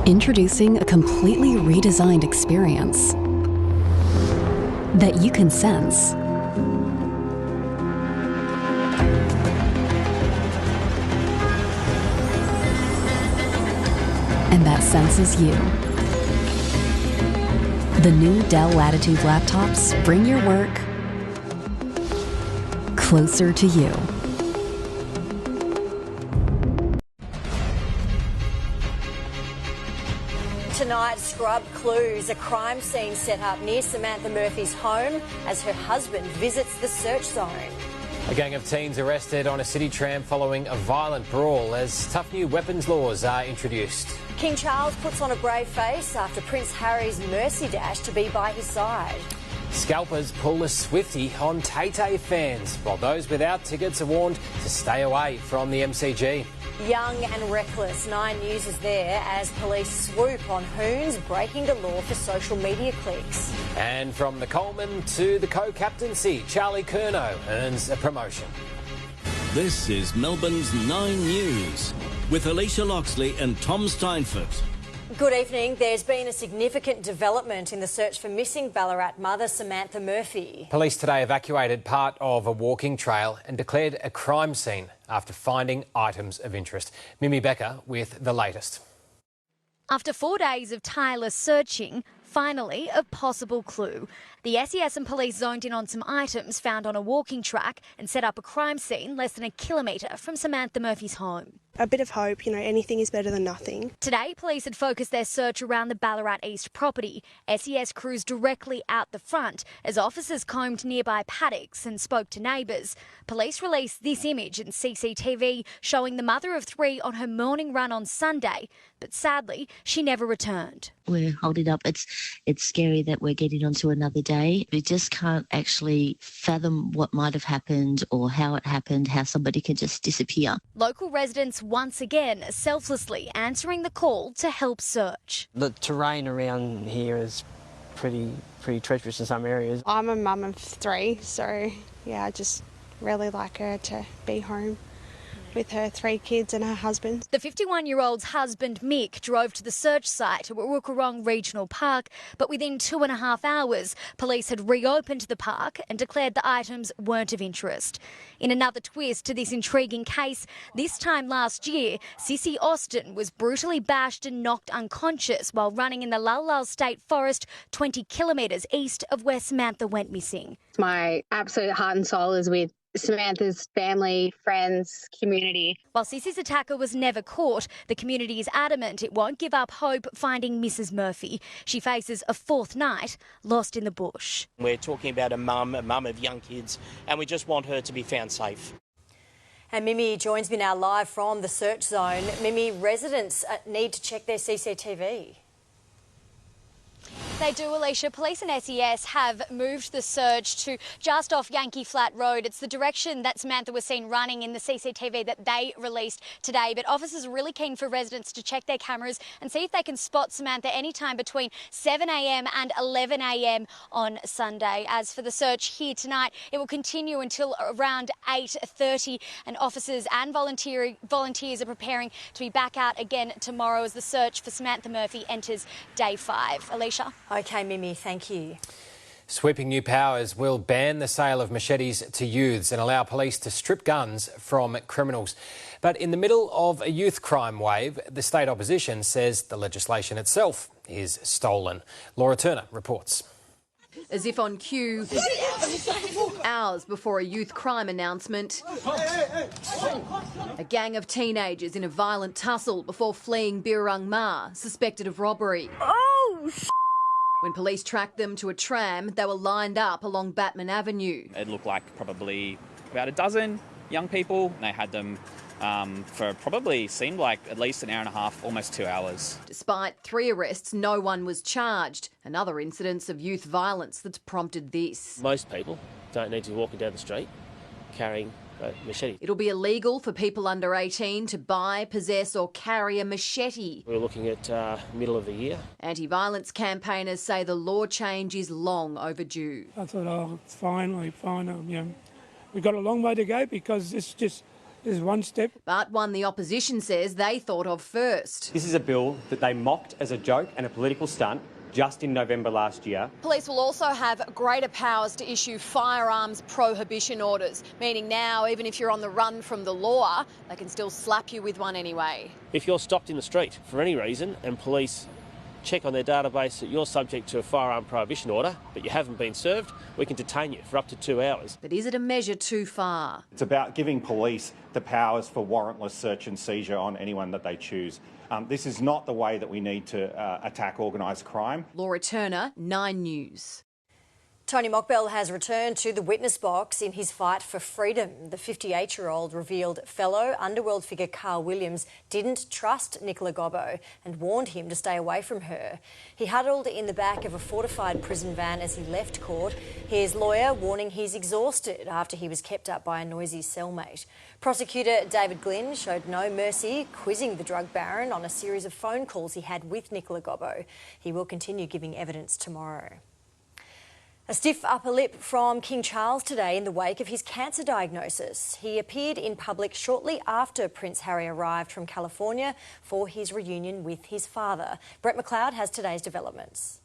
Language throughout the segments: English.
Introducing a completely redesigned experience that you can sense. And that senses you. The new Dell Latitude laptops bring your work closer to you. Tonight, scrub clues, a crime scene set up near Samantha Murphy's home as her husband visits the search zone. A gang of teens arrested on a city tram following a violent brawl as tough new weapons laws are introduced. King Charles puts on a brave face after Prince Harry's mercy dash to be by his side. Scalpers pull a Swiftie on Tay-Tay fans, while those without tickets are warned to stay away from the MCG. Young and reckless, 9 News is there as police swoop on hoons breaking the law for social media clicks. And from the Coleman to the co-captaincy, Charlie Curnow earns a promotion. This is Melbourne's 9 News with Alicia Loxley and Tom Steinfort. Good evening. There's been a significant development in the search for missing Ballarat mother Samantha Murphy. Police today evacuated part of a walking trail and declared a crime scene after finding items of interest. Mimi Becker with the latest. After 4 days of tireless searching, finally a possible clue. The SES and police zoned in on some items found on a walking track and set up a crime scene less than a kilometre from Samantha Murphy's home. A bit of hope, anything is better than nothing. Today, police had focused their search around the Ballarat East property. SES crews directly out the front as officers combed nearby paddocks and spoke to neighbours. Police released this image in CCTV showing the mother of 3 on her morning run on Sunday, but sadly, she never returned. We're holding up. It's scary that we're getting onto another day. We just can't actually fathom what might have happened or how it happened, how somebody can just disappear. Local residents once again selflessly answering the call to help search. The terrain around here is pretty treacherous in some areas. I'm a mum of 3, so yeah, I just really like her to be home with her 3 kids and her husband. The 51-year-old's husband, Mick, drove to the search site at Wurruk'urong Regional Park, but within 2.5 hours, police had reopened the park and declared the items weren't of interest. In another twist to this intriguing case, this time last year, Sissy Austin was brutally bashed and knocked unconscious while running in the Lal Lal State Forest 20 kilometres east of where Samantha went missing. My absolute heart and soul is with Samantha's family, friends, community. While Sissy's attacker was never caught, the community is adamant it won't give up hope finding Mrs Murphy. She faces a 4th night lost in the bush. We're talking about a mum of young kids, and we just want her to be found safe. And Mimi joins me now live from the search zone. Mimi, residents need to check their CCTV. They do, Alicia. Police and SES have moved the search to just off Yankee Flat Road. It's the direction that Samantha was seen running in the CCTV that they released today. But officers are really keen for residents to check their cameras and see if they can spot Samantha anytime between 7 a.m. and 11 a.m. on Sunday. As for the search here tonight, it will continue until around 8:30, and officers and volunteers are preparing to be back out again tomorrow as the search for Samantha Murphy enters day 5. Alicia? OK, Mimi, thank you. Sweeping new powers will ban the sale of machetes to youths and allow police to strip guns from criminals. But in the middle of a youth crime wave, the state opposition says the legislation itself is stolen. Laura Turner reports. As if on cue, hours before a youth crime announcement, a gang of teenagers in a violent tussle before fleeing Birrung Ma, suspected of robbery. Oh, When police tracked them to a tram, they were lined up along Batman Avenue. It looked like probably about a dozen young people. They had them for probably seemed like at least an hour and a half, almost 2 hours. Despite 3 arrests, no one was charged. Another incidence of youth violence that's prompted this. Most people don't need to be walking down the street carrying a machete. It'll be illegal for people under 18 to buy, possess or carry a machete. We're looking at middle of the year. Anti-violence campaigners say the law change is long overdue. I thought, it's fine, we've got a long way to go because it's is one step. But one the opposition says they thought of first. This is a bill that they mocked as a joke and a political stunt just in November last year. Police will also have greater powers to issue firearms prohibition orders, meaning now even if you're on the run from the law, they can still slap you with one anyway. If you're stopped in the street for any reason and police check on their database that you're subject to a firearm prohibition order, but you haven't been served, we can detain you for up to 2 hours. But is it a measure too far? It's about giving police the powers for warrantless search and seizure on anyone that they choose. This is not the way that we need to attack organised crime. Laura Turner, 9 News. Tony Mockbell has returned to the witness box in his fight for freedom. The 58-year-old revealed fellow underworld figure Carl Williams didn't trust Nicola Gobbo and warned him to stay away from her. He huddled in the back of a fortified prison van as he left court, his lawyer warning he's exhausted after he was kept up by a noisy cellmate. Prosecutor David Glynn showed no mercy, quizzing the drug baron on a series of phone calls he had with Nicola Gobbo. He will continue giving evidence tomorrow. A stiff upper lip from King Charles today in the wake of his cancer diagnosis. He appeared in public shortly after Prince Harry arrived from California for his reunion with his father. Brett McLeod has today's developments.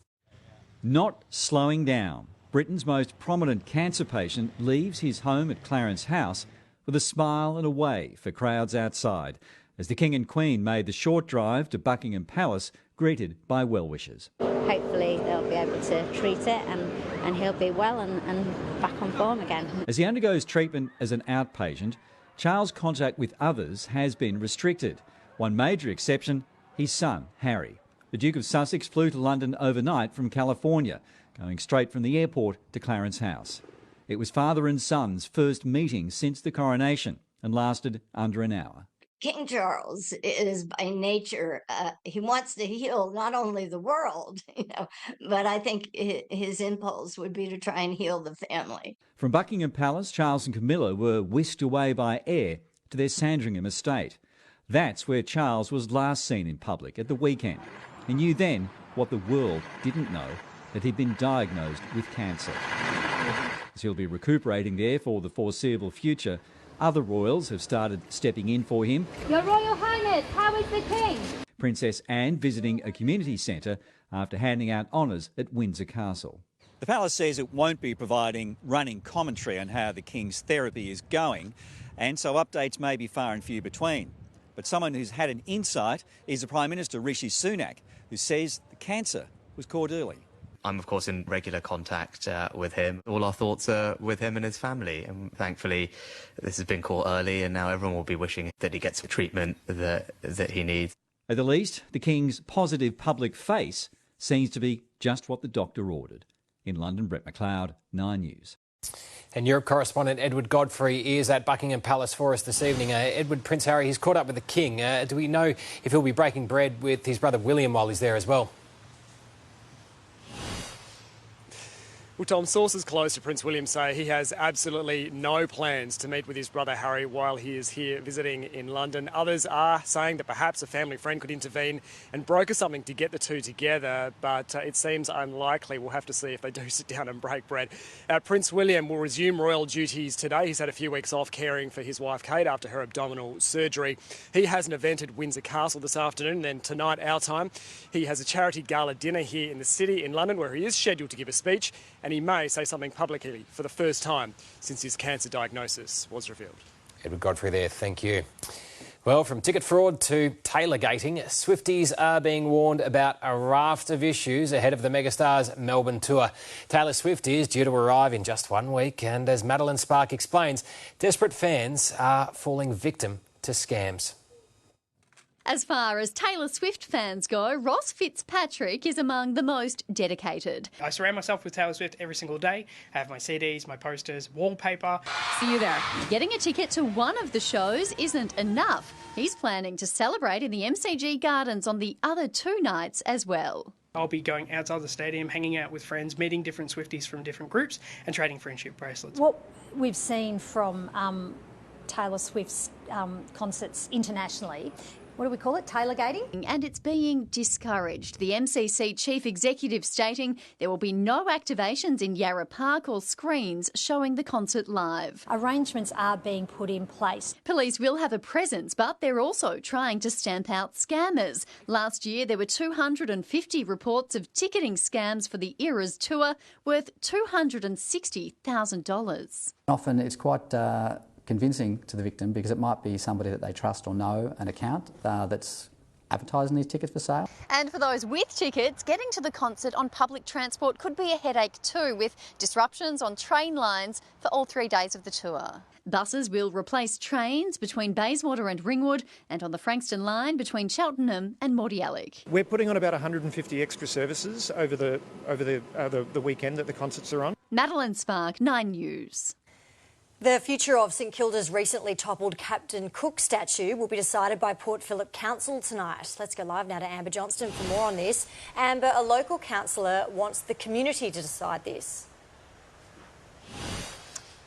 Not slowing down. Britain's most prominent cancer patient leaves his home at Clarence House with a smile and a wave for crowds outside as the King and Queen made the short drive to Buckingham Palace, greeted by well-wishers. Hopefully they'll be able to treat it and he'll be well and back on form again. As he undergoes treatment as an outpatient, Charles' contact with others has been restricted. One major exception, his son, Harry. The Duke of Sussex flew to London overnight from California, going straight from the airport to Clarence House. It was father and son's first meeting since the coronation and lasted under an hour. King Charles is by nature, he wants to heal not only the world, but I think his impulse would be to try and heal the family. From Buckingham Palace, Charles and Camilla were whisked away by air to their Sandringham estate. That's where Charles was last seen in public at the weekend. He knew then what the world didn't know, that he'd been diagnosed with cancer. As he'll be recuperating there for the foreseeable future, other royals have started stepping in for him. Your Royal Highness, how is the King? Princess Anne visiting a community centre after handing out honours at Windsor Castle. The palace says it won't be providing running commentary on how the King's therapy is going, and so updates may be far and few between. But someone who's had an insight is the Prime Minister Rishi Sunak, who says the cancer was caught early. I'm, of course, in regular contact with him. All our thoughts are with him and his family. And thankfully, this has been caught early and now everyone will be wishing that he gets the treatment that he needs. At the least, the King's positive public face seems to be just what the doctor ordered. In London, Brett McLeod, 9 News. And Europe correspondent Edward Godfrey is at Buckingham Palace for us this evening. Edward, Prince Harry, he's caught up with the King. Do we know if he'll be breaking bread with his brother William while he's there as well? Well, Tom, sources close to Prince William say he has absolutely no plans to meet with his brother Harry while he is here visiting in London. Others are saying that perhaps a family friend could intervene and broker something to get the two together, but it seems unlikely. We'll have to see if they do sit down and break bread. Prince William will resume royal duties today. He's had a few weeks off caring for his wife Kate after her abdominal surgery. He has an event at Windsor Castle this afternoon, and then tonight, our time, he has a charity gala dinner here in the city in London where he is scheduled to give a speech, and he may say something publicly for the first time since his cancer diagnosis was revealed. Edward Godfrey there, thank you. Well, from ticket fraud to Taylor-gating, Swifties are being warned about a raft of issues ahead of the megastar's Melbourne tour. Taylor Swift is due to arrive in just 1 week, and as Madeline Spark explains, desperate fans are falling victim to scams. As far as Taylor Swift fans go, Ross Fitzpatrick is among the most dedicated. I surround myself with Taylor Swift every single day. I have my CDs, my posters, wallpaper. See you there. Getting a ticket to one of the shows isn't enough. He's planning to celebrate in the MCG Gardens on the other 2 nights as well. I'll be going outside the stadium, hanging out with friends, meeting different Swifties from different groups and trading friendship bracelets. What we've seen from Taylor Swift's concerts internationally, what do we call it, tailor-gating? And it's being discouraged. The MCC chief executive stating there will be no activations in Yarra Park or screens showing the concert live. Arrangements are being put in place. Police will have a presence, but they're also trying to stamp out scammers. Last year, there were 250 reports of ticketing scams for the Eras tour worth $260,000. Often it's quite convincing to the victim because it might be somebody that they trust or know, an account that's advertising these tickets for sale. And for those with tickets, getting to the concert on public transport could be a headache too, with disruptions on train lines for all 3 days of the tour. Buses will replace trains between Bayswater and Ringwood and on the Frankston line between Cheltenham and Mordialloc. We're putting on about 150 extra services over the weekend that the concerts are on. Madeline Spark, 9 News. The future of St Kilda's recently toppled Captain Cook statue will be decided by Port Phillip Council tonight. Let's go live now to Amber Johnston for more on this. Amber, a local councillor wants the community to decide this.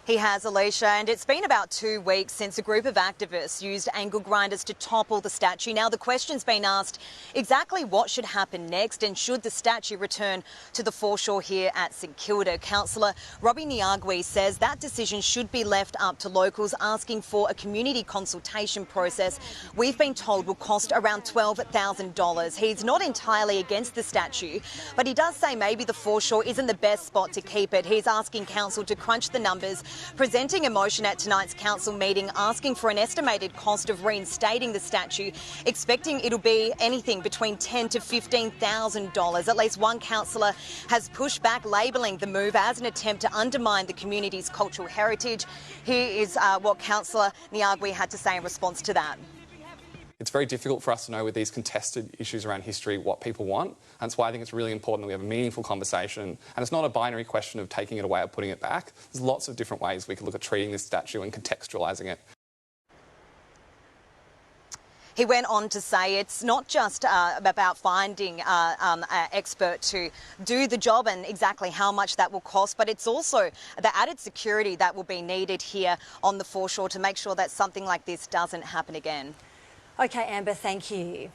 He has, Alicia, and it's been about 2 weeks since a group of activists used angle grinders to topple the statue. Now, the question's been asked exactly what should happen next and should the statue return to the foreshore here at St Kilda. Councillor Robbie Niagwe says that decision should be left up to locals, asking for a community consultation process we've been told will cost around $12,000. He's not entirely against the statue, but he does say maybe the foreshore isn't the best spot to keep it. He's asking council to crunch the numbers, presenting a motion at tonight's council meeting asking for an estimated cost of reinstating the statue, expecting it'll be anything between $10,000 to $15,000. At least one councillor has pushed back, labelling the move as an attempt to undermine the community's cultural heritage. Here is what Councillor Niagwe had to say in response to that. It's very difficult for us to know with these contested issues around history what people want. And that's why I think it's really important that we have a meaningful conversation. And it's not a binary question of taking it away or putting it back. There's lots of different ways we could look at treating this statue and contextualising it. He went on to say it's not just about finding an expert to do the job and exactly how much that will cost, but it's also the added security that will be needed here on the foreshore to make sure that something like this doesn't happen again. OK, Amber, thank you.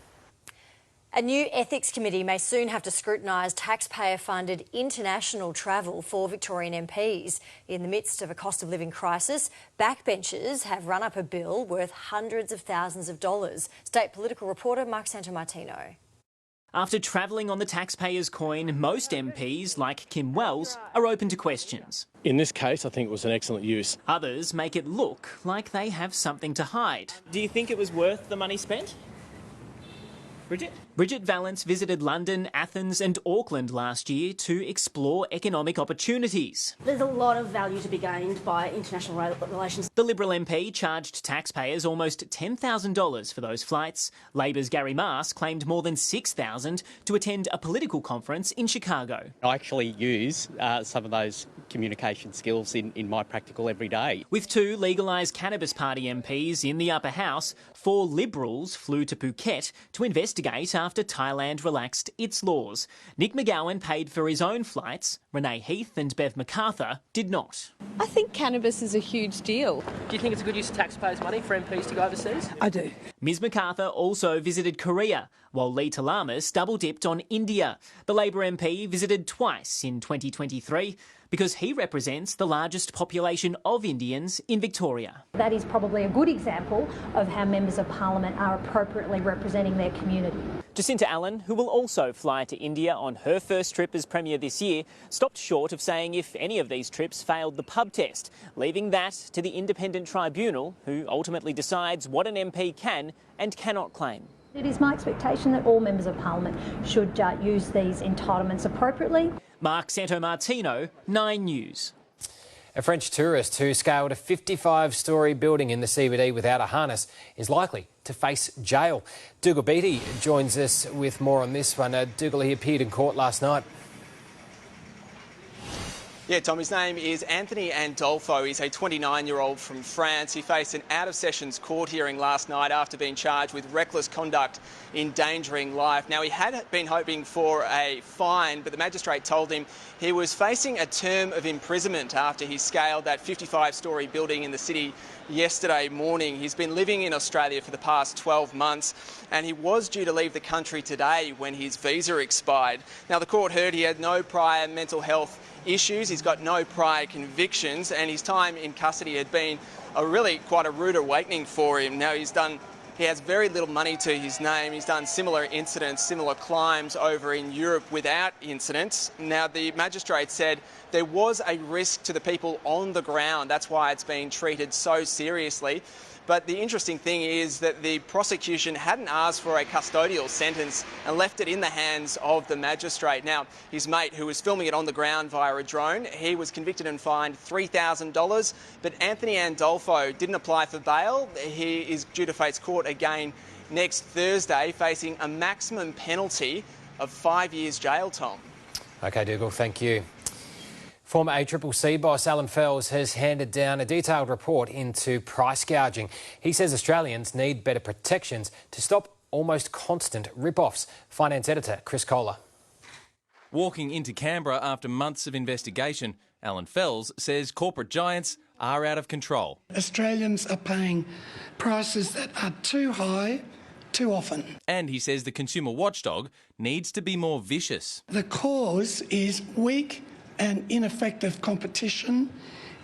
A new ethics committee may soon have to scrutinise taxpayer-funded international travel for Victorian MPs. In the midst of a cost of living crisis, backbenchers have run up a bill worth hundreds of thousands of dollars. State political reporter Mark Santomartino. After travelling on the taxpayer's coin, most MPs, like Kim Wells, are open to questions. In this case, I think it was an excellent use. Others make it look like they have something to hide. Do you think it was worth the money spent? Bridget Valance visited London, Athens and Auckland last year to explore economic opportunities. There's a lot of value to be gained by international relations. The Liberal MP charged taxpayers almost $10,000 for those flights. Labor's Gary Mars claimed more than $6,000 to attend a political conference in Chicago. I actually use some of those communication skills in my practical everyday. With 2 legalised Cannabis Party MPs in the upper house, 4 Liberals flew to Phuket to investigate after Thailand relaxed its laws. Nick McGowan paid for his own flights. Renee Heath and Bev MacArthur did not. I think cannabis is a huge deal. Do you think it's a good use of taxpayers' money for MPs to go overseas? I do. Ms MacArthur also visited Korea, while Lee Talamas double-dipped on India. The Labor MP visited twice in 2023 because he represents the largest population of Indians in Victoria. That is probably a good example of how members of parliament are appropriately representing their community. Jacinta Allen, who will also fly to India on her first trip as Premier this year, stopped short of saying if any of these trips failed the pub test, leaving that to the independent tribunal, who ultimately decides what an MP can and cannot claim. It is my expectation that all members of parliament should use these entitlements appropriately. Mark Santomartino, 9 News. A French tourist who scaled a 55-storey building in the CBD without a harness is likely to face jail. Dougal Beattie joins us with more on this one. Dougal, he appeared in court last night. Yeah, Tom, his name is Anthony Andolfo. He's a 29-year-old from France. He faced an out-of-sessions court hearing last night after being charged with reckless conduct endangering life. Now, he had been hoping for a fine, but the magistrate told him he was facing a term of imprisonment after he scaled that 55-storey building in the city yesterday morning. He's been living in Australia for the past 12 months and he was due to leave the country today when his visa expired. Now, the court heard he had no prior mental health issues, he's got no prior convictions, and his time in custody had been quite a rude awakening for him. Now, he has very little money to his name. He's done similar incidents, similar climbs over in Europe without incidents. Now, the magistrate said there was a risk to the people on the ground. That's why it's being treated so seriously. But the interesting thing is that the prosecution hadn't asked for a custodial sentence and left it in the hands of the magistrate. Now, his mate, who was filming it on the ground via a drone, he was convicted and fined $3,000. But Anthony Andolfo didn't apply for bail. He is due to face court again next Thursday, facing a maximum penalty of 5 years jail, Tom. OK, Dougal, thank you. Former ACCC boss Alan Fels has handed down a detailed report into price gouging. He says Australians need better protections to stop almost constant rip-offs. Finance editor Chris Kohler. Walking into Canberra after months of investigation, Alan Fels says corporate giants are out of control. Australians are paying prices that are too high too often. And he says the consumer watchdog needs to be more vicious. The cause is weak and ineffective competition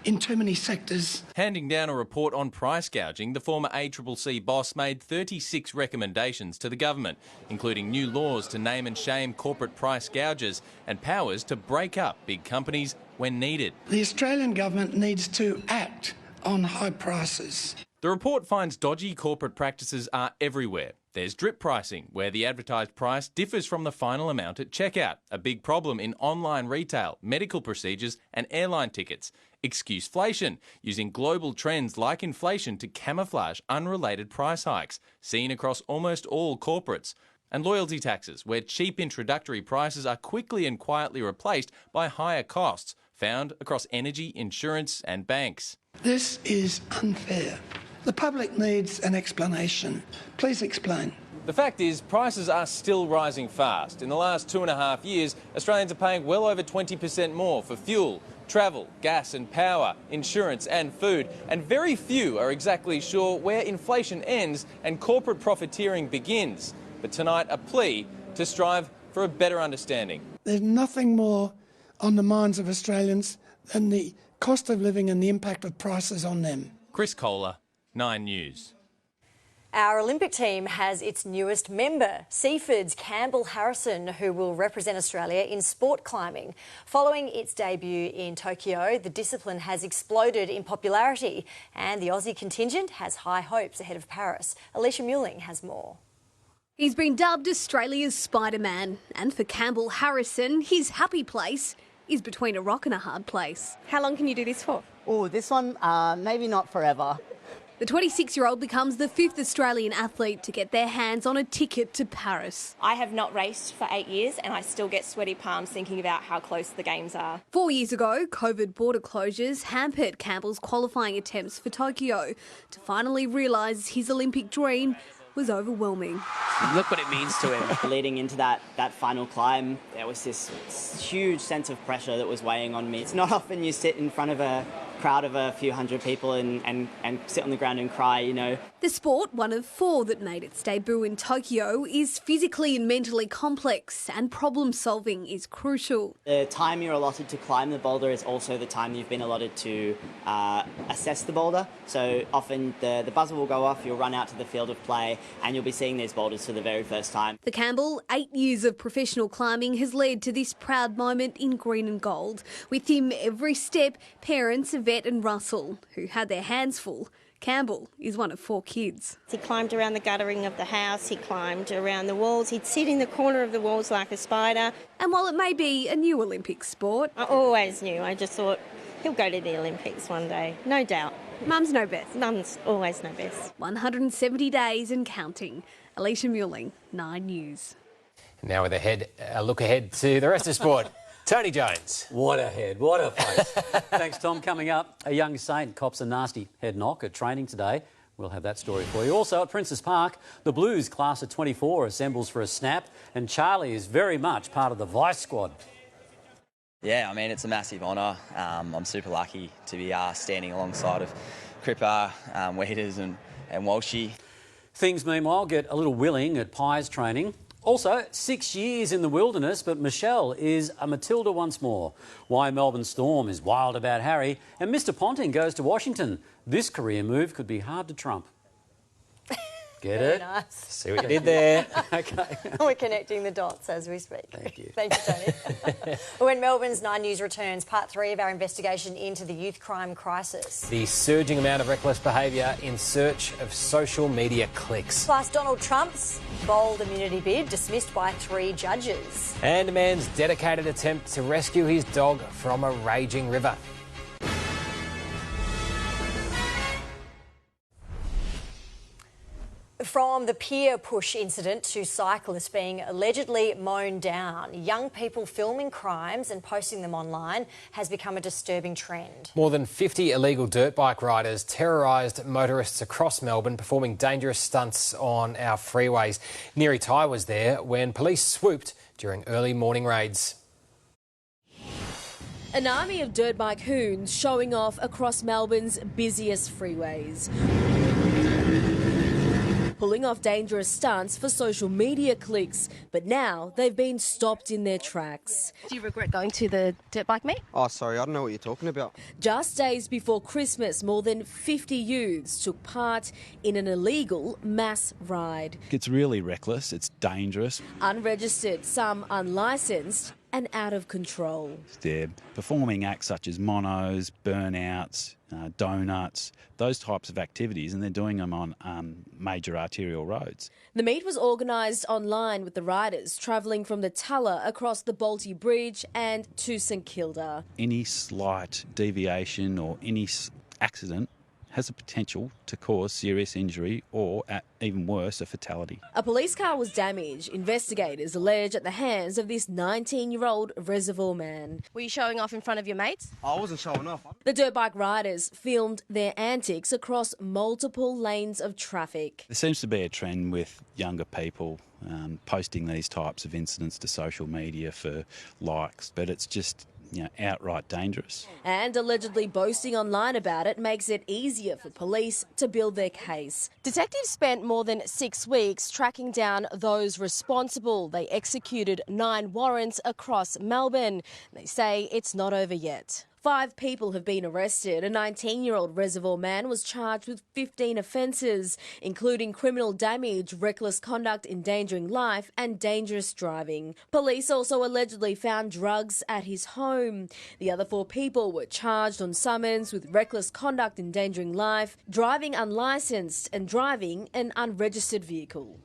in too many sectors. Handing down a report on price gouging, the former ACCC boss made 36 recommendations to the government, including new laws to name and shame corporate price gougers and powers to break up big companies when needed. The Australian government needs to act on high prices. The report finds dodgy corporate practices are everywhere. There's drip pricing, where the advertised price differs from the final amount at checkout, a big problem in online retail, medical procedures and airline tickets. Excuseflation, using global trends like inflation to camouflage unrelated price hikes, seen across almost all corporates. And loyalty taxes, where cheap introductory prices are quickly and quietly replaced by higher costs, found across energy, insurance and banks. This is unfair. The public needs an explanation. Please explain. The fact is, prices are still rising fast. In the last 2.5 years, Australians are paying well over 20% more for fuel, travel, gas and power, insurance and food, and very few are exactly sure where inflation ends and corporate profiteering begins. But tonight, a plea to strive for a better understanding. There's nothing more on the minds of Australians than the cost of living and the impact of prices on them. Chris Kohler, 9 News. Our Olympic team has its newest member, Seaford's Campbell Harrison, who will represent Australia in sport climbing. Following its debut in Tokyo, the discipline has exploded in popularity and the Aussie contingent has high hopes ahead of Paris. Alicia has more. He's been dubbed Australia's Spider-Man, and for Campbell Harrison, his happy place is between a rock and a hard place. How long can you do this for? Oh, this one, maybe not forever. The 26-year-old becomes the 5th Australian athlete to get their hands on a ticket to Paris. I have not raced for 8 years and I still get sweaty palms thinking about how close the games are. 4 years ago, COVID border closures hampered Campbell's qualifying attempts for Tokyo. To finally realise his Olympic dream was overwhelming. Look what it means to him. Leading into that final climb, there was this huge sense of pressure that was weighing on me. It's not often you sit in front of a crowd of a few hundred people and sit on the ground and cry, you know. The sport, one of 4 that made its debut in Tokyo, is physically and mentally complex, and problem solving is crucial. The time you're allotted to climb the boulder is also the time you've been allotted to assess the boulder. So often the buzzer will go off, you'll run out to the field of play and you'll be seeing these boulders for the very first time. For Campbell, 8 years of professional climbing has led to this proud moment in green and gold. With him every step, parents Yvette and Russell, who had their hands full. Campbell is one of 4 kids. He climbed around the guttering of the house, he climbed around the walls, he'd sit in the corner of the walls like a spider. And while it may be a new Olympic sport, I always knew, I just thought he'll go to the Olympics one day, no doubt. Mum's know best. Mum's always know best. 170 days and counting. Alicia, 9 News. Now with a look ahead to the rest of sport. Tony Jones. What a head, what a face. Thanks, Tom. Coming up, a young saint cops a nasty head knock at training today. We'll have that story for you. Also at Princes Park, the Blues class of 24 assembles for a snap, and Charlie is very much part of the Vice squad. Yeah, I mean, it's a massive honour. I'm super lucky to be standing alongside of Cripper, Weeders and Walshy. Things, meanwhile, get a little willing at Pies training. Also, 6 years in the wilderness, but Michelle is a Matilda once more. Why Melbourne Storm is wild about Harry, and Mr Ponting goes to Washington. This career move could be hard to trump. Get Very it? nice. See what you did there. Okay. We're connecting the dots as we speak. Thank you. Thank you, Tony. When Melbourne's 9 News returns, part 3 of our investigation into the youth crime crisis. The surging amount of reckless behaviour in search of social media clicks. Plus, Donald Trump's bold immunity bid dismissed by 3 judges. And a man's dedicated attempt to rescue his dog from a raging river. From the peer push incident to cyclists being allegedly mown down, young people filming crimes and posting them online has become a disturbing trend. More than 50 illegal dirt bike riders terrorised motorists across Melbourne, performing dangerous stunts on our freeways. Neri Tai was there when police swooped during early morning raids. An army of dirt bike hoons showing off across Melbourne's busiest freeways, pulling off dangerous stunts for social media clicks, but now they've been stopped in their tracks. Do you regret going to the dirt bike meet? Oh, sorry, I don't know what you're talking about. Just days before Christmas, more than 50 youths took part in an illegal mass ride. It's really reckless, it's dangerous. Unregistered, some unlicensed and out of control. They're performing acts such as monos, burnouts, donuts, those types of activities, and they're doing them on major arterial roads. The meet was organised online with the riders travelling from the Tulla across the Balti Bridge and to St Kilda. Any slight deviation or any accident has the potential to cause serious injury or, even worse, a fatality. A police car was damaged. Investigators allege at the hands of this 19-year-old reservoir man. Were you showing off in front of your mates? I wasn't showing off. The dirt bike riders filmed their antics across multiple lanes of traffic. There seems to be a trend with younger people posting these types of incidents to social media for likes, but it's just outright dangerous. And allegedly boasting online about it makes it easier for police to build their case. Detectives spent more than 6 weeks tracking down those responsible. They executed 9 warrants across Melbourne. They say it's not over yet. 5 people have been arrested. A 19-year-old reservoir man was charged with 15 offences, including criminal damage, reckless conduct, endangering life and dangerous driving. Police also allegedly found drugs at his home. The other 4 people were charged on summons with reckless conduct, endangering life, driving unlicensed and driving an unregistered vehicle.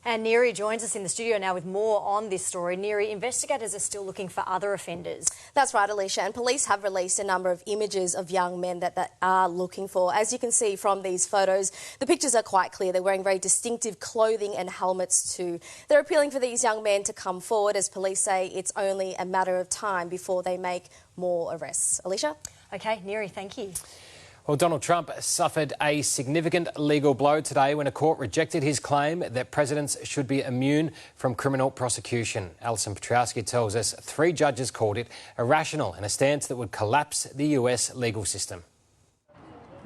And Neri joins us in the studio now with more on this story. Neri, investigators are still looking for other offenders. That's right, Alicia, and police have released a number of images of young men that they are looking for. As you can see from these photos, the pictures are quite clear. They're wearing very distinctive clothing and helmets too. They're appealing for these young men to come forward. As police say, it's only a matter of time before they make more arrests. Alicia? OK, Neri, thank you. Well, Donald Trump suffered a significant legal blow today when a court rejected his claim that presidents should be immune from criminal prosecution. Alison Petrowski tells us 3 judges called it irrational and a stance that would collapse the US legal system.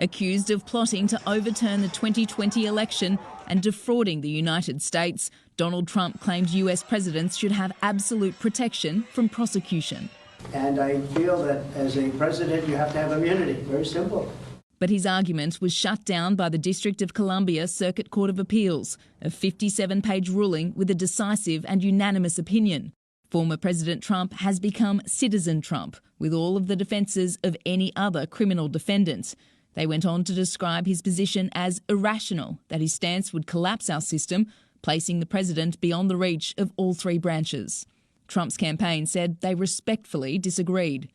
Accused of plotting to overturn the 2020 election and defrauding the United States, Donald Trump claimed US presidents should have absolute protection from prosecution. And I feel that as a president, you have to have immunity. Very simple. But his argument was shut down by the District of Columbia Circuit Court of Appeals, a 57-page ruling with a decisive and unanimous opinion. Former President Trump has become Citizen Trump, with all of the defences of any other criminal defendant. They went on to describe his position as irrational, that his stance would collapse our system, placing the president beyond the reach of all 3 branches. Trump's campaign said they respectfully disagreed.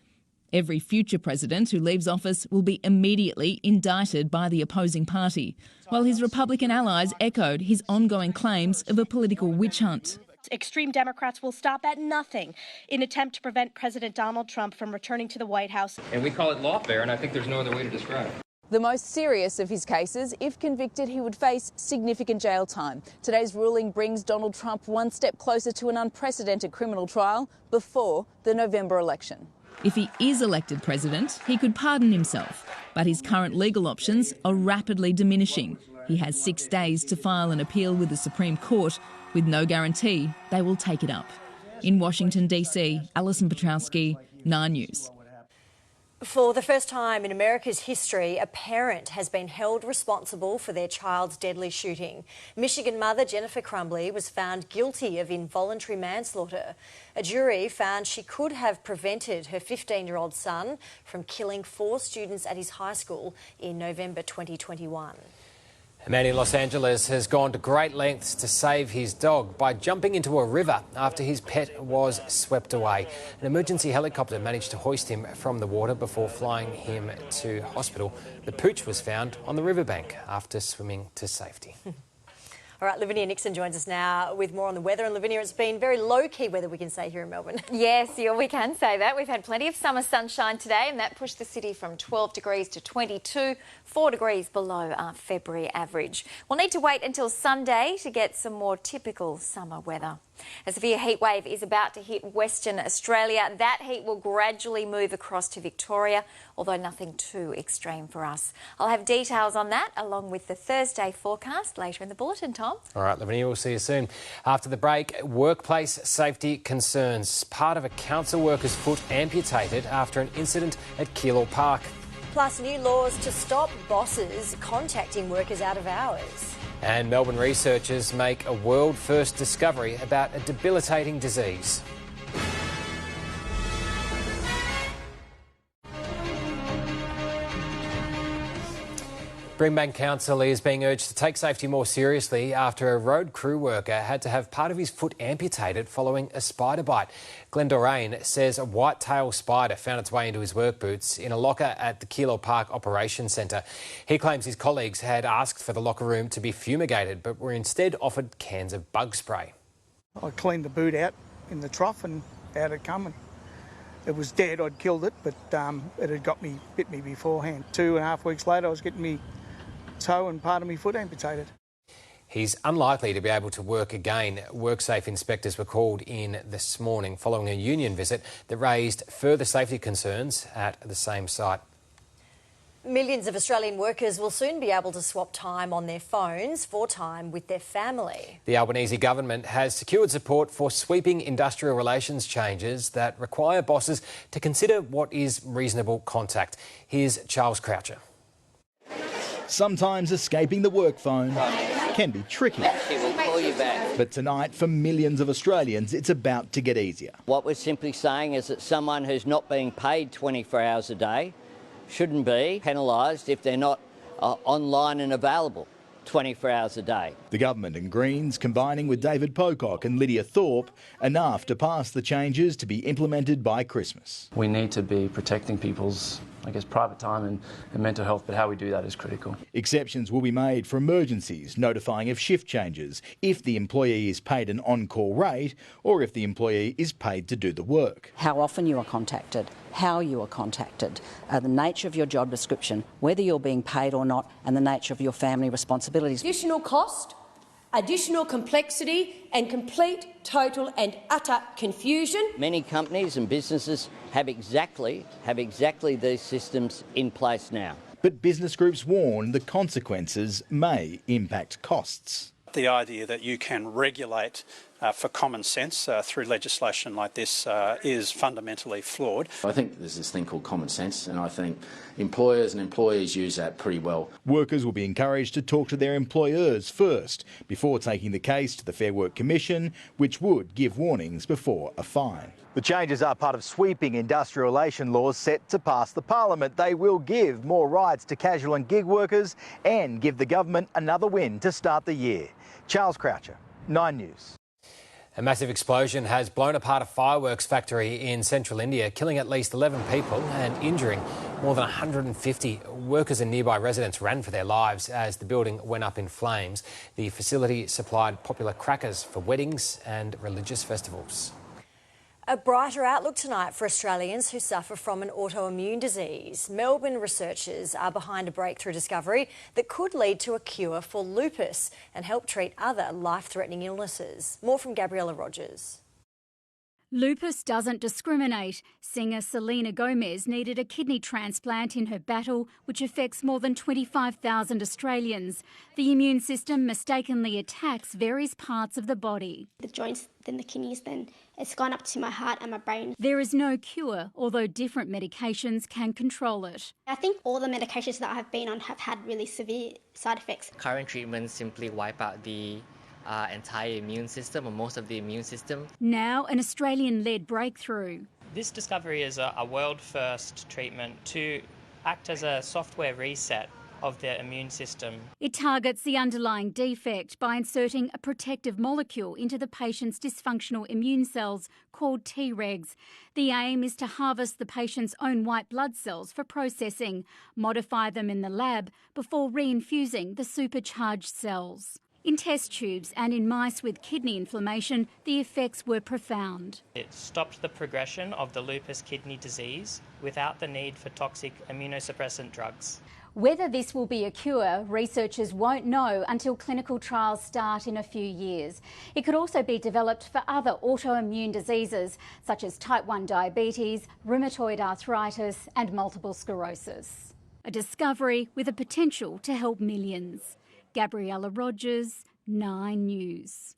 Every future president who leaves office will be immediately indicted by the opposing party, while his Republican allies echoed his ongoing claims of a political witch hunt. Extreme Democrats will stop at nothing in attempt to prevent President Donald Trump from returning to the White House. And we call it lawfare, and I think there's no other way to describe it. The most serious of his cases, if convicted, he would face significant jail time. Today's ruling brings Donald Trump one step closer to an unprecedented criminal trial before the November election. If he is elected president, he could pardon himself, but his current legal options are rapidly diminishing. He has 6 days to file an appeal with the Supreme Court, with no guarantee they will take it up. In Washington, D.C., Alison Petrowski, 9 News. For the first time in America's history, a parent has been held responsible for their child's deadly shooting. Michigan mother Jennifer Crumbly was found guilty of involuntary manslaughter. A jury found she could have prevented her 15-year-old son from killing 4 students at his high school in November 2021. A man in Los Angeles has gone to great lengths to save his dog by jumping into a river after his pet was swept away. An emergency helicopter managed to hoist him from the water before flying him to hospital. The pooch was found on the riverbank after swimming to safety. All right, Livinia Nixon joins us now with more on the weather. And Livinia, it's been very low-key weather, we can say, here in Melbourne. Yes, yeah, we can say that. We've had plenty of summer sunshine today, and that pushed the city from 12 degrees to 22, 4 degrees below our February average. We'll need to wait until Sunday to get some more typical summer weather. A severe heat wave is about to hit Western Australia. That heat will gradually move across to Victoria, although nothing too extreme for us. I'll have details on that along with the Thursday forecast later in the bulletin, Tom. All right, Livinia, we'll see you soon. After the break, workplace safety concerns. Part of a council worker's foot amputated after an incident at Keilor Park. Plus, new laws to stop bosses contacting workers out of hours. And Melbourne researchers make a world-first discovery about a debilitating disease. Brimbank Council is being urged to take safety more seriously after a road crew worker had to have part of his foot amputated following a spider bite. Glenn Dorraine says a white-tailed spider found its way into his work boots in a locker at the Keilor Park Operations Centre. He claims his colleagues had asked for the locker room to be fumigated but were instead offered cans of bug spray. I cleaned the boot out in the trough and out it come. It was dead, I'd killed it, but it had bit me beforehand. 2.5 weeks later I was getting me toe and part of my foot amputated. He's unlikely to be able to work again. WorkSafe inspectors were called in this morning following a union visit that raised further safety concerns at the same site. Millions of Australian workers will soon be able to swap time on their phones for time with their family. The Albanese government has secured support for sweeping industrial relations changes that require bosses to consider what is reasonable contact. Here's Charles Croucher. Sometimes escaping the work phone can be tricky. We'll call you back. But tonight, for millions of Australians, it's about to get easier. What we're simply saying is that someone who's not being paid 24 hours a day shouldn't be penalised if they're not online and available 24 hours a day. The government and Greens combining with David Pocock and Lydia Thorpe enough to pass the changes to be implemented by Christmas. We need to be protecting people's, private time and mental health, but how we do that is critical. Exceptions will be made for emergencies, notifying of shift changes, if the employee is paid an on-call rate or if the employee is paid to do the work. How often you are contacted, how you are contacted, the nature of your job description, whether you're being paid or not, and the nature of your family responsibilities. Additional cost, additional complexity and complete, total and utter confusion. Many companies and businesses have exactly these systems in place now. But business groups warn the consequences may impact costs. The idea that you can regulate for common sense through legislation like this is fundamentally flawed. I think there's this thing called common sense, and I think employers and employees use that pretty well. Workers will be encouraged to talk to their employers first before taking the case to the Fair Work Commission, which would give warnings before a fine. The changes are part of sweeping industrial relation laws set to pass the Parliament. They will give more rights to casual and gig workers and give the government another win to start the year. Charles Croucher, 9 News. A massive explosion has blown apart a fireworks factory in central India, killing at least 11 people and injuring More than 150 workers and nearby residents ran for their lives as the building went up in flames. The facility supplied popular crackers for weddings and religious festivals. A brighter outlook tonight for Australians who suffer from an autoimmune disease. Melbourne researchers are behind a breakthrough discovery that could lead to a cure for lupus and help treat other life-threatening illnesses. More from Gabriella Rogers. Lupus doesn't discriminate. Singer Selena Gomez needed a kidney transplant in her battle, which affects more than 25,000 Australians. The immune system mistakenly attacks various parts of the body. The joints, then the kidneys, then it's gone up to my heart and my brain. There is no cure, although different medications can control it. I think all the medications that I've been on have had really severe side effects. Current treatments simply wipe out the entire immune system, or most of the immune system. Now an Australian-led breakthrough. This discovery is a world-first treatment to act as a software reset of the immune system. It targets the underlying defect by inserting a protective molecule into the patient's dysfunctional immune cells called Tregs. The aim is to harvest the patient's own white blood cells for processing, modify them in the lab before reinfusing the supercharged cells. In test tubes and in mice with kidney inflammation, the effects were profound. It stopped the progression of the lupus kidney disease without the need for toxic immunosuppressant drugs. Whether this will be a cure, researchers won't know until clinical trials start in a few years. It could also be developed for other autoimmune diseases, such as type 1 diabetes, rheumatoid arthritis and multiple sclerosis. A discovery with a potential to help millions. Gabriella Rogers, 9 News.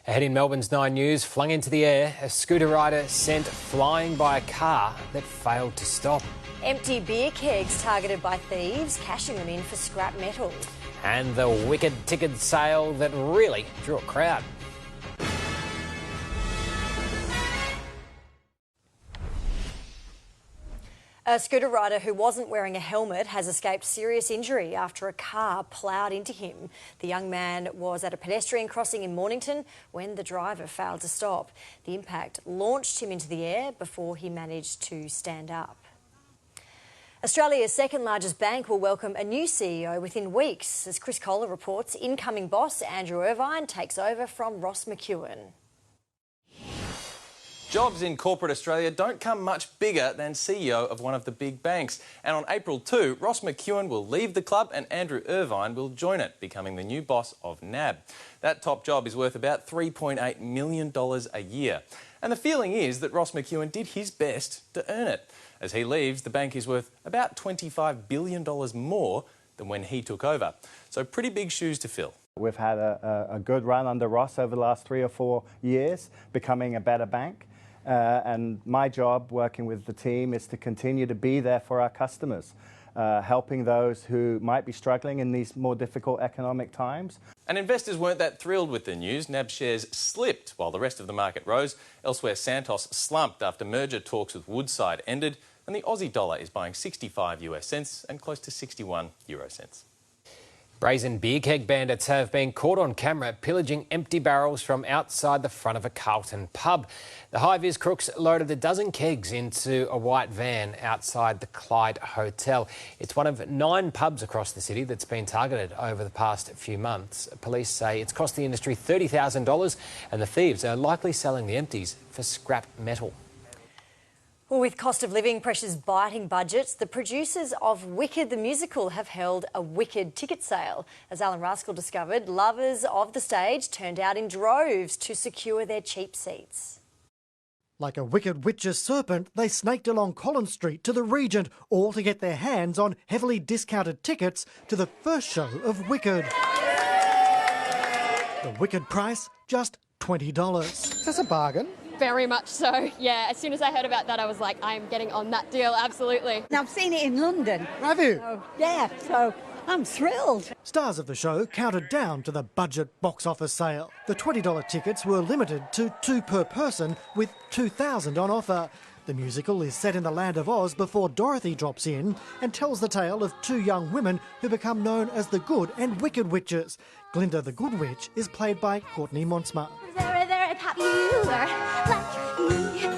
Ahead in Melbourne's 9 News, flung into the air, a scooter rider sent flying by a car that failed to stop. Empty beer kegs targeted by thieves, cashing them in for scrap metal. And the wicked ticket sale that really drew a crowd. A scooter rider who wasn't wearing a helmet has escaped serious injury after a car ploughed into him. The young man was at a pedestrian crossing in Mornington when the driver failed to stop. The impact launched him into the air before he managed to stand up. Australia's second largest bank will welcome a new CEO within weeks. As Chris Kohler reports, incoming boss Andrew Irvine takes over from Ross McEwen. Jobs in corporate Australia don't come much bigger than CEO of one of the big banks. And on April 2, Ross McEwen will leave the club and Andrew Irvine will join it, becoming the new boss of NAB. That top job is worth about $3.8 million a year. And the feeling is that Ross McEwen did his best to earn it. As he leaves, the bank is worth about $25 billion more than when he took over. So pretty big shoes to fill. We've had a good run under Ross over the last 3 or 4 years, becoming a better bank. And my job, working with the team, is to continue to be there for our customers, helping those who might be struggling in these more difficult economic times. And investors weren't that thrilled with the news. NAB shares slipped while the rest of the market rose. Elsewhere, Santos slumped after merger talks with Woodside ended, and the Aussie dollar is buying 65 US cents and close to 61 euro cents. Brazen beer keg bandits have been caught on camera pillaging empty barrels from outside the front of a Carlton pub. The high-vis crooks loaded a dozen kegs into a white van outside the Clyde Hotel. It's one of 9 pubs across the city that's been targeted over the past few months. Police say it's cost the industry $30,000 and the thieves are likely selling the empties for scrap metal. Well, with cost of living pressures biting budgets, the producers of Wicked the musical have held a Wicked ticket sale. As Alan Rascal discovered, lovers of the stage turned out in droves to secure their cheap seats. Like a wicked witch's serpent, they snaked along Collins Street to the Regent, all to get their hands on heavily discounted tickets to the first show of Wicked. The Wicked price, just $20. That's a bargain. Very much so, yeah. As soon as I heard about that, I was like, I'm getting on that deal, absolutely. I've seen it in London. Have you? So I'm thrilled. Stars of the show counted down to the budget box office sale. The $20 tickets were limited to 2 per person with $2,000 on offer. The musical is set in the land of Oz before Dorothy drops in and tells the tale of 2 young women who become known as the Good and Wicked Witches. Glinda the Good Witch is played by Courtney Monsma.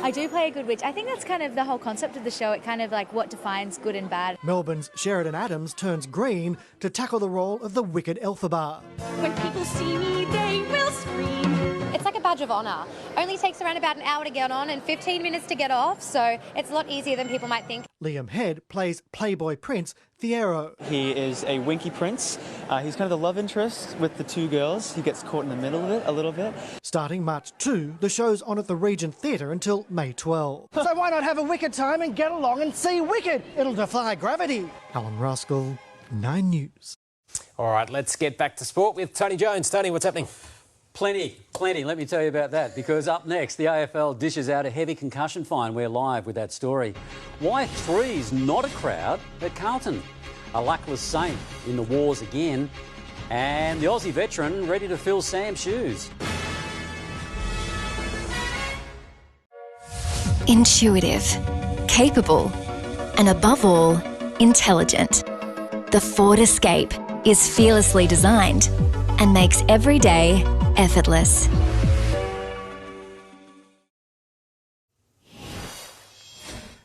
I do play a good witch. I think that's kind of the whole concept of the show. It kind of like what defines good and bad. Melbourne's Sheridan Adams turns green to tackle the role of the wicked Elphaba. When people see me, they will scream. It's like a badge of honour. Only takes around about an hour to get on and 15 minutes to get off, so it's a lot easier than people might think. Liam Head plays Playboy Prince Fiero. He is a winky prince. He's kind of the love interest with the two girls. He gets caught in the middle of it a little bit. Starting March 2, the show's on at the Regent Theatre until May 12. So why not have a Wicked time and get along and see Wicked? It'll defy gravity. Alan Rascal, 9 News. All right, let's get back to sport with Tony Jones. Tony, what's happening? Plenty, let me tell you about that, because up next, the AFL dishes out a heavy concussion fine. We're live with that story. Why three's not a crowd at Carlton? A luckless Saint in the wars again, and the Aussie veteran ready to fill Sam's shoes. Intuitive, capable, and above all, intelligent. The Ford Escape is fearlessly designed and makes every day effortless.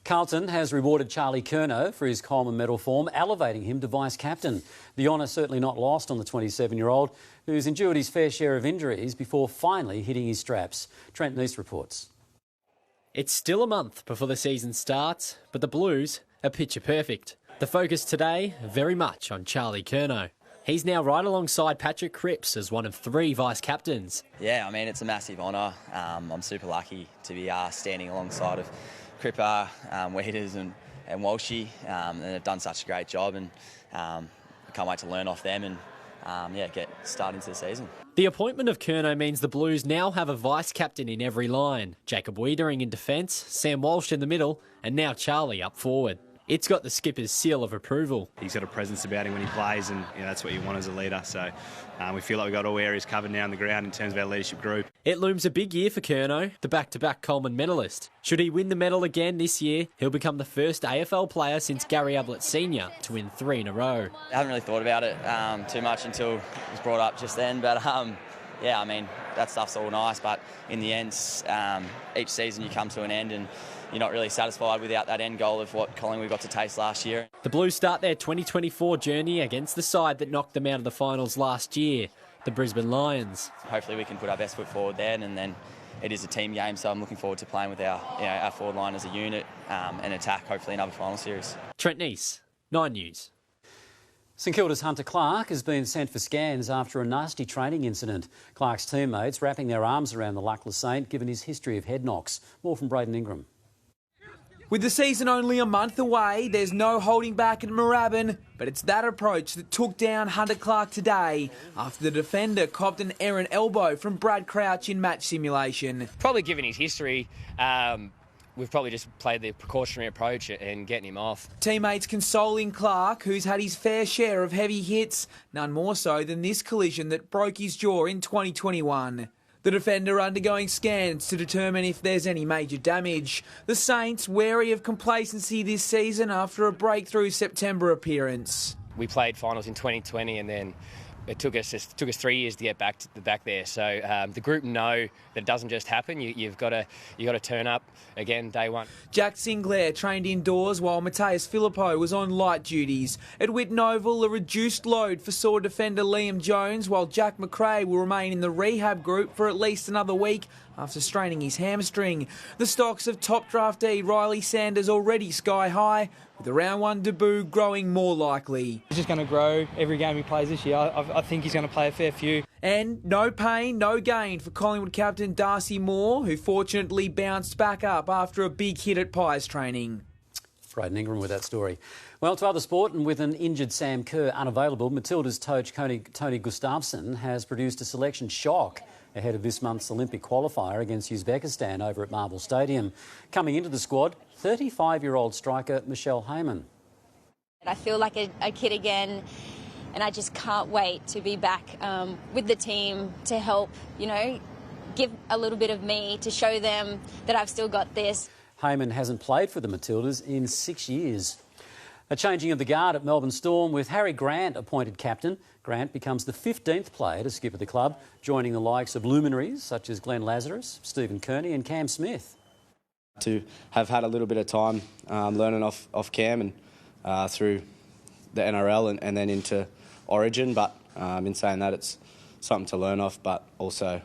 Carlton has rewarded Charlie Curnow for his Coleman medal form, elevating him to vice-captain. The honour certainly not lost on the 27-year-old, who's endured his fair share of injuries before finally hitting his straps. Trent Neist reports. It's still a month before the season starts, but the Blues are picture perfect. The focus today, very much on Charlie Curnow. He's now right alongside Patrick Cripps as one of 3 vice-captains. Yeah, I mean, it's a massive honour. I'm super lucky to be standing alongside of Cripper, Weeders and Walshy, and they've done such a great job, and I can't wait to learn off them and get started into the season. The appointment of Curnow means the Blues now have a vice-captain in every line. Jacob Wiedering in defence, Sam Walsh in the middle, and now Charlie up forward. It's got the skipper's seal of approval. He's got a presence about him when he plays, and that's what you want as a leader. So we feel like we've got all areas covered now on the ground in terms of our leadership group. It looms a big year for Curnow, the back-to-back Coleman medalist. Should he win the medal again this year, he'll become the first AFL player since Gary Ablett Sr. to win 3 in a row. I haven't really thought about it too much until it was brought up just then, but I mean, that stuff's all nice, but in the end, each season you come to an end and you're not really satisfied without that end goal of what Collingwood got to taste last year. The Blues start their 2024 journey against the side that knocked them out of the finals last year, the Brisbane Lions. Hopefully we can put our best foot forward there, and then it is a team game, so I'm looking forward to playing with our forward line as a unit and attack, hopefully another final series. Trent Neist, 9 News. St Kilda's Hunter Clark has been sent for scans after a nasty training incident. Clark's teammates wrapping their arms around the luckless Saint, given his history of head knocks. More from Braden Ingram. With the season only a month away, there's no holding back at Moorabbin, but it's that approach that took down Hunter Clark today after the defender copped an errant elbow from Brad Crouch in match simulation. Probably given his history, we've probably just played the precautionary approach and getting him off. Teammates consoling Clark, who's had his fair share of heavy hits, none more so than this collision that broke his jaw in 2021. The defender undergoing scans to determine if there's any major damage. The Saints wary of complacency this season after a breakthrough September appearance. We played finals in 2020 and then it took us 3 years to get back there. So the group know that it doesn't just happen. You've got to turn up again day one. Jack Sinclair trained indoors while Mateus Filippo was on light duties. At Whitten Oval, a reduced load for sore defender Liam Jones, while Jack McRae will remain in the rehab group for at least another week after straining his hamstring. The stocks of top draftee Riley Sanders already sky high, with the round 1 debut growing more likely. He's just going to grow every game he plays this year. I think he's going to play a fair few. And no pain, no gain for Collingwood captain Darcy Moore, who fortunately bounced back up after a big hit at Pies training. Braden Ingram with that story. Well, to other sport, and with an injured Sam Kerr unavailable, Matilda's coach Tony Gustafsson has produced a selection shock ahead of this month's Olympic qualifier against Uzbekistan over at Marvel Stadium. Coming into the squad, 35-year-old striker Michelle Heyman. I feel like a kid again, and I just can't wait to be back with the team to help, give a little bit of me to show them that I've still got this. Heyman hasn't played for the Matildas in 6 years. A changing of the guard at Melbourne Storm with Harry Grant appointed captain. Grant becomes the 15th player to skipper the club, joining the likes of luminaries such as Glenn Lazarus, Stephen Kearney and Cam Smith. To have had a little bit of time learning off Cam and through the NRL and then into Origin, but in saying that, it's something to learn off, but also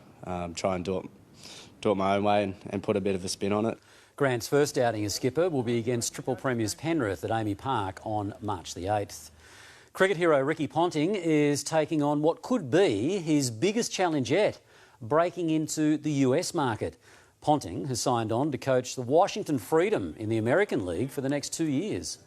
try and do it my own way and put a bit of a spin on it. Grant's first outing as skipper will be against Triple Premiers Penrith at Amy Park on March the 8th. Cricket hero Ricky Ponting is taking on what could be his biggest challenge yet, breaking into the US market. Ponting has signed on to coach the Washington Freedom in the American League for the next 2 years.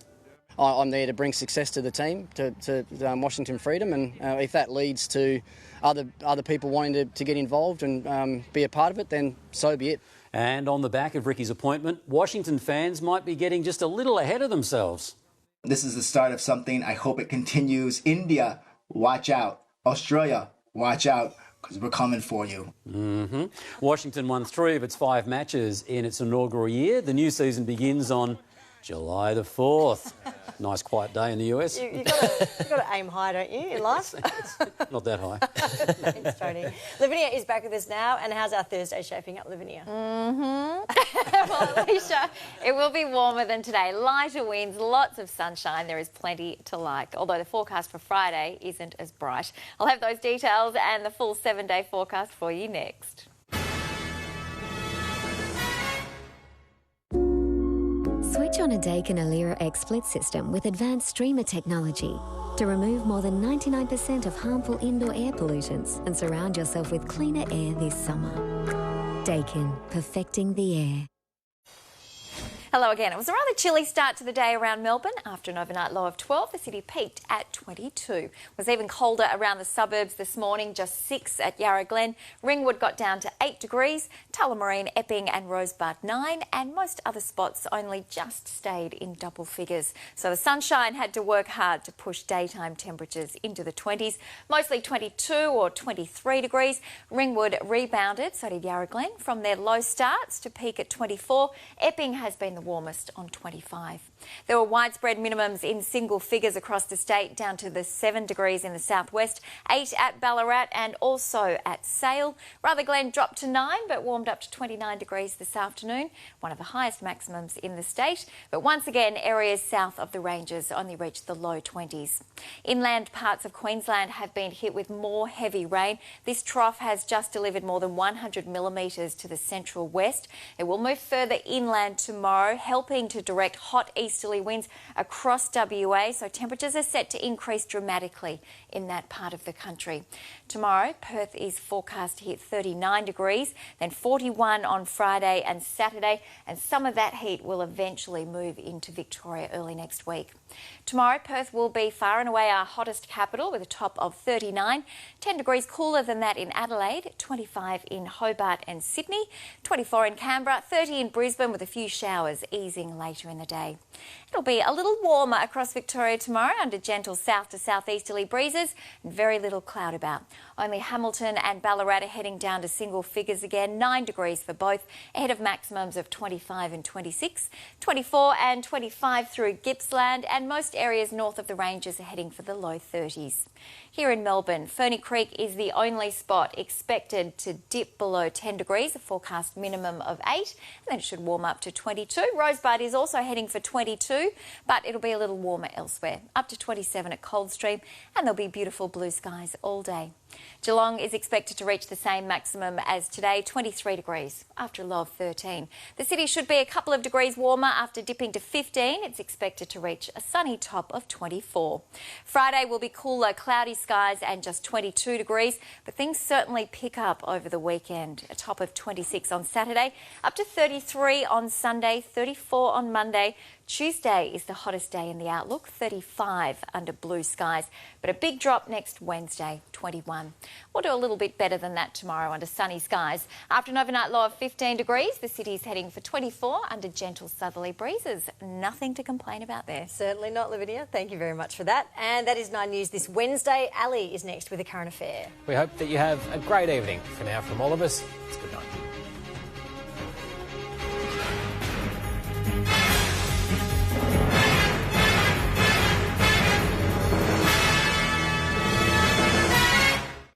I'm there to bring success to the team, to Washington Freedom, and if that leads to other people wanting to get involved and be a part of it, then so be it. And on the back of Ricky's appointment, Washington fans might be getting just a little ahead of themselves. This is the start of something. I hope it continues. India, watch out. Australia, watch out, because we're coming for you. Washington won 3 of its 5 matches in its inaugural year. The new season begins on July the 4th. Nice quiet day in the US. You've got to aim high, don't you, in life? Not that high. Thanks, Tony. Livinia is back with us now. And how's our Thursday shaping up, Livinia? Well, Alicia, it will be warmer than today. Lighter winds, lots of sunshine. There is plenty to like, although the forecast for Friday isn't as bright. I'll have those details and the full 7-day forecast for you next. Switch on a Daikin Alira X split system with advanced streamer technology to remove more than 99% of harmful indoor air pollutants and surround yourself with cleaner air this summer. Daikin, perfecting the air. Hello again. It was a rather chilly start to the day around Melbourne. After an overnight low of 12, the city peaked at 22. It was even colder around the suburbs this morning, just 6 at Yarra Glen. Ringwood got down to 8 degrees, Tullamarine, Epping and Rosebud 9, and most other spots only just stayed in double figures. So the sunshine had to work hard to push daytime temperatures into the 20s, mostly 22 or 23 degrees. Ringwood rebounded, so did Yarra Glen, from their low starts to peak at 24. Epping has been the warmest on 25. There were widespread minimums in single figures across the state, down to the 7 degrees in the southwest, 8 at Ballarat and also at Sale. Rutherglen dropped to 9 but warmed up to 29 degrees this afternoon, one of the highest maximums in the state. But once again, areas south of the ranges only reached the low 20s. Inland parts of Queensland have been hit with more heavy rain. This trough has just delivered more than 100 millimetres to the central west. It will move further inland tomorrow, helping to direct hot easterly winds across WA, so temperatures are set to increase dramatically in that part of the country. Tomorrow, Perth is forecast to hit 39 degrees, then 41 on Friday and Saturday, and some of that heat will eventually move into Victoria early next week. Tomorrow, Perth will be far and away our hottest capital with a top of 39, 10 degrees cooler than that in Adelaide, 25 in Hobart and Sydney, 24 in Canberra, 30 in Brisbane with a few showers easing later in the day. It'll be a little warmer across Victoria tomorrow under gentle south to southeasterly breezes and very little cloud about. Only Hamilton and Ballarat are heading down to single figures again, 9 degrees for both, ahead of maximums of 25 and 26, 24 and 25 through Gippsland, and most areas north of the ranges are heading for the low 30s. Here in Melbourne, Ferny Creek is the only spot expected to dip below 10 degrees, a forecast minimum of 8, and then it should warm up to 22. Rosebud is also heading for 22, but it'll be a little warmer elsewhere, up to 27 at Coldstream, and there'll be beautiful blue skies all day. Geelong is expected to reach the same maximum as today, 23 degrees, after a low of 13. The city should be a couple of degrees warmer after dipping to 15. It's expected to reach a sunny top of 24. Friday will be cooler, cloudy skies and just 22 degrees, but things certainly pick up over the weekend. A top of 26 on Saturday, up to 33 on Sunday, 34 on Monday. Tuesday is the hottest day in the outlook, 35 under blue skies, but a big drop next Wednesday, 21. We'll do a little bit better than that tomorrow under sunny skies. After an overnight low of 15 degrees, the city's heading for 24 under gentle southerly breezes. Nothing to complain about there. Certainly not, Livinia. Thank you very much for that. And that is 9 News this Wednesday. Ali is next with a current affair. We hope that you have a great evening. For now, from all of us, it's good night.